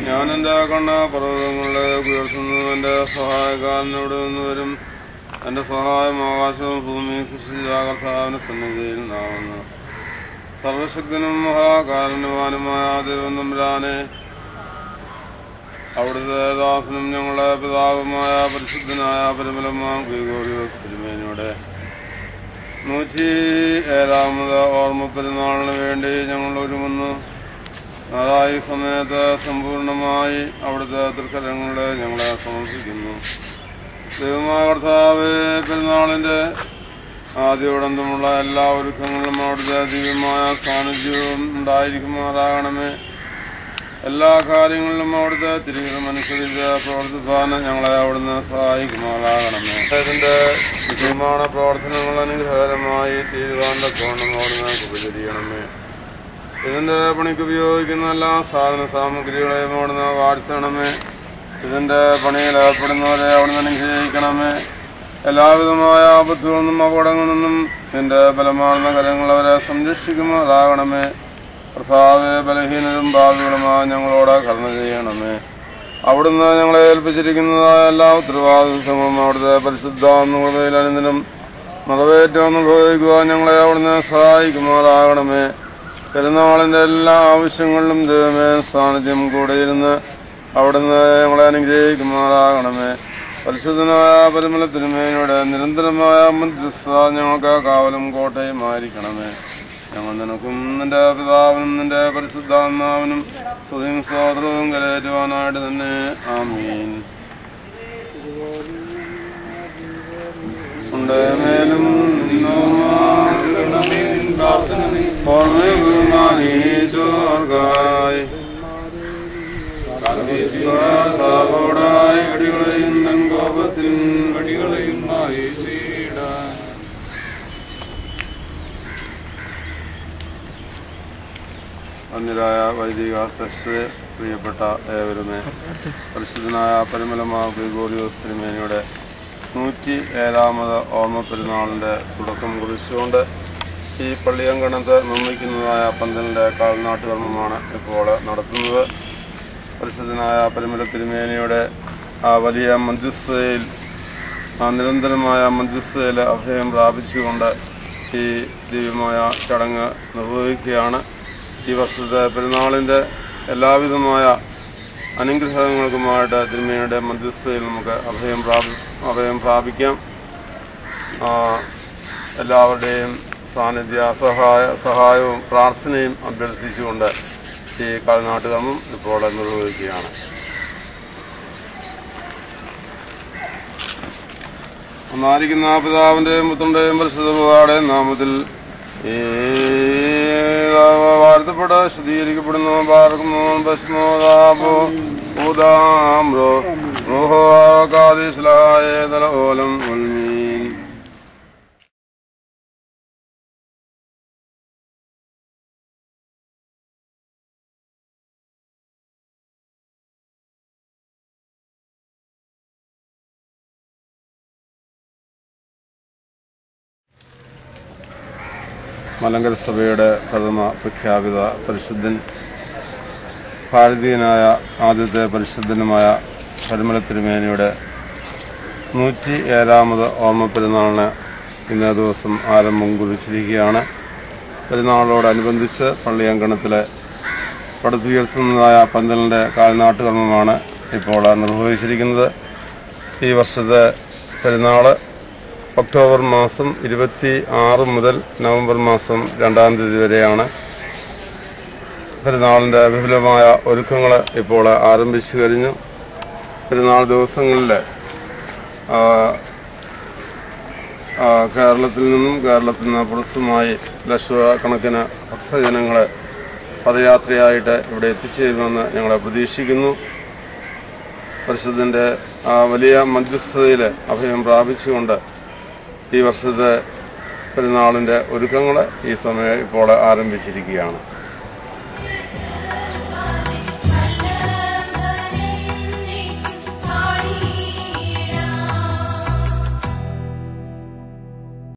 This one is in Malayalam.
ഞാൻ എൻ്റെ കണ്ണ പർവ്വതങ്ങളിലേക്ക് ഉയർത്തുന്നു. എൻ്റെ സഹായക്കാരനോട് നിന്ന് വരും. എൻ്റെ സഹായം ആകാശവും ഭൂമിയും സൃഷ്ടിച്ച കർത്താവിന്റെ സന്നിധിയിൽ നാവുന്നു. സർവശക്തനും മഹാകാരുണ്യവാനുമായ ദൈവം തമ്പുരാനെ, അവിടുത്തെ ദാസനും ഞങ്ങളുടെ പിതാവുമായ പരിശുദ്ധനായ പരിമലമാം ഗ്രിഗോറിയോസ് തിരുമേനിയുടെ 107ാമത് ഓർമ്മ പെരുന്നാളിന് വേണ്ടി ഞങ്ങൾ ഒരുങ്ങുന്നു. അതായി സമയത്ത് സമ്പൂർണമായി അവിടുത്തെ തൃക്കരങ്ങളെ ഞങ്ങളെ സമർപ്പിക്കുന്നു. ദൈവമായ കർത്താവേ, പെരുന്നാളിന്റെ ആദ്യോടന്തമുള്ള എല്ലാ ഒരുക്കങ്ങളിലും അവിടുത്തെ ദിവ്യമായ സാന്നിധ്യവും ഉണ്ടായിരിക്കുമാറാകണമേ. എല്ലാ കാര്യങ്ങളിലും അവിടുത്തെ തിരികമനുസരിച്ച് പ്രവർത്തിപ്പാൻ ഞങ്ങളെ അവിടുന്ന് സഹായിക്കുമാറാകണമേ. ഇതിന്റെ നിർമ്മാണ പ്രവർത്തനങ്ങൾ അനുഗ്രഹകരമായി തീരുവാൻ തക്കവണ്ണം അവിടുന്ന് ഉപചരിക്കണമേ. ഇതിന്റെ പണിക്ക് ഉപയോഗിക്കുന്ന എല്ലാ സാധന സാമഗ്രികളെയും അവിടുന്ന് വാഴ്ത്തണമേ. ഇതിന്റെ പണിയിൽ ഏർപ്പെടുന്നവരെ അവിടുന്ന് അനുഗ്രഹിക്കണമേ. എല്ലാവിധമായ ആപത്തുകളിൽ നിന്നും അപകടങ്ങളിൽ നിന്നും നിന്റെ ബലമാർന്ന കരങ്ങൾ അവരെ സംരക്ഷിക്കുമാറാകണമേ. കർത്താവേ, ബലഹീനരും ഭാവികളുമായ ഞങ്ങളോട് കരുണ ചെയ്യണമേ. അവിടുന്ന് ഞങ്ങളെ ഏൽപ്പിച്ചിരിക്കുന്നതായ എല്ലാ ഉത്തരവാദിത്വങ്ങളും അവിടുത്തെ പരിശുദ്ധാത്മകൃപയിൽ അനുദിനം നിറവേറ്റാൻ നിർവഹിക്കുവാൻ ഞങ്ങളെ അവിടുന്ന് സഹായിക്കുമാറാകണമേ. പെരുന്നാളിന്റെ എല്ലാ ആവശ്യങ്ങളിലും ദൈവമേ സാന്നിധ്യം കൂടെയിരുന്ന് അവിടുന്ന് ഞങ്ങളെ അനുഗ്രഹിക്കുമാറാകണമേ. പരിശുദ്ധനായ പരിമല തിരുമേനിയുടെ നിരന്തരമായ മധ്യസ്ഥത ഞങ്ങൾക്ക് കാവലും കോട്ടയും ആയിരിക്കണമേ. ഞങ്ങൾ നിനക്കും നിന്റെ പിതാവിനും നിന്റെ പരിശുദ്ധാത്മാവിനും സ്തുതിയും സ്തോത്രവും കരയേറ്റുവാനായിട്ട് തന്നെ ആമീൻ. മേലും ഓർമ്മയുമാനീച്ചോർഗായി അടികളെയും തൻ കോപത്തിൻ അടികളെയും മായിച്ചിടാൻ. അന്യരായ വൈദിക ശ്രേഷ്ഠരെ, പ്രിയപ്പെട്ട ഏവരുമേ, പരിശുദ്ധനായ പരിമലമാ ഗ്രിഗോറിയോസ് തിരുമേനിയുടെ 107ാമത് ഓർമ്മ പെരുന്നാളിൻ്റെ തുടക്കം കുറിച്ചുകൊണ്ട് ഈ പള്ളിയങ്കണത്ത് നിർമ്മിക്കുന്നതായ പന്തലിൻ്റെ കാൽനാട്ട് കർമ്മമാണ് ഇപ്പോൾ നടത്തുന്നത്. പരിശുദ്ധനായ പരിമല തിരുമേനിയുടെ ആ വലിയ മധ്യസ്ഥതയിൽ, ആ നിരന്തരമായ മധ്യസ്ഥതയിൽ അഭയം പ്രാപിച്ചുകൊണ്ട് ഈ ദിവ്യമായ ചടങ്ങ് നിർവഹിക്കുകയാണ്. ഈ വർഷത്തെ പെരുന്നാളിൻ്റെ എല്ലാവിധമായ അനുഗ്രഹങ്ങൾക്കുമായിട്ട് തിരുമേനിയുടെ മധ്യസ്ഥതയിൽ നമുക്ക് അഭയം പ്രാപിക്കാം. എല്ലാവരുടെയും സഹായവും പ്രാർത്ഥനയും അഭ്യർത്ഥിച്ചുകൊണ്ട് ഈ കാൽനാട്ട് കർമ്മം ഇപ്പോൾ നിർവഹിക്കുകയാണ്. ഒന്നായിരിക്കുന്ന പിതാവിൻ്റെയും പുത്രൻ്റെയും പരിശുദ്ധ നാമത്തിൽ വാഴ്ത്തപ്പെട്ട് ശുദ്ധീകരിക്കപ്പെടുന്നു. പാർക്കുന്നു ഭസ്മോദാപോ ഊദാമ്രോ റൂഹോകാദിശ്ലായ തലഓലം ഉൽമീൻ. മലങ്കര സഭയുടെ പ്രഥമ പ്രഖ്യാപിത പരിശുദ്ധൻ, ഭാരതീയനായ ആദ്യത്തെ പരിശുദ്ധനുമായ പരിമല തിരുമേനിയുടെ 107ാമത് ഓർമ്മ പെരുന്നാളിന് ഇന്നേ ദിവസം ആരംഭം കുറിച്ചിരിക്കുകയാണ്. പെരുന്നാളോടനുബന്ധിച്ച് പള്ളിയങ്കണത്തിലെ പടുത്തുയർത്തുന്നതായ പന്തലിൻ്റെ കാൽനാട്ട് കർമ്മമാണ് ഇപ്പോൾ നിർവഹിച്ചിരിക്കുന്നത്. ഈ വർഷത്തെ പെരുന്നാൾ ഒക്ടോബർ മാസം 26 മുതൽ നവംബർ മാസം 2 വരെയാണ്. പെരുന്നാളിൻ്റെ വിപുലമായ ഒരുക്കങ്ങൾ ഇപ്പോൾ ആരംഭിച്ചു കഴിഞ്ഞു. പെരുന്നാൾ ദിവസങ്ങളിൽ കേരളത്തിൽ നിന്ന് പുറത്തുമായി ലക്ഷക്കണക്കിന് ഭക്തജനങ്ങൾ പദയാത്രയായിട്ട് ഇവിടെ എത്തിച്ചേരുമെന്ന് ഞങ്ങൾ പ്രതീക്ഷിക്കുന്നു. പരിശുദ്ധൻ്റെ വലിയ മധ്യസ്ഥതയിൽ അഭയം പ്രാപിച്ചുകൊണ്ട് ഈ വർഷത്തെ പെരുന്നാളിൻ്റെ ഒരുക്കങ്ങൾ ഈ സമയം ഇപ്പോൾ ആരംഭിച്ചിരിക്കുകയാണ്.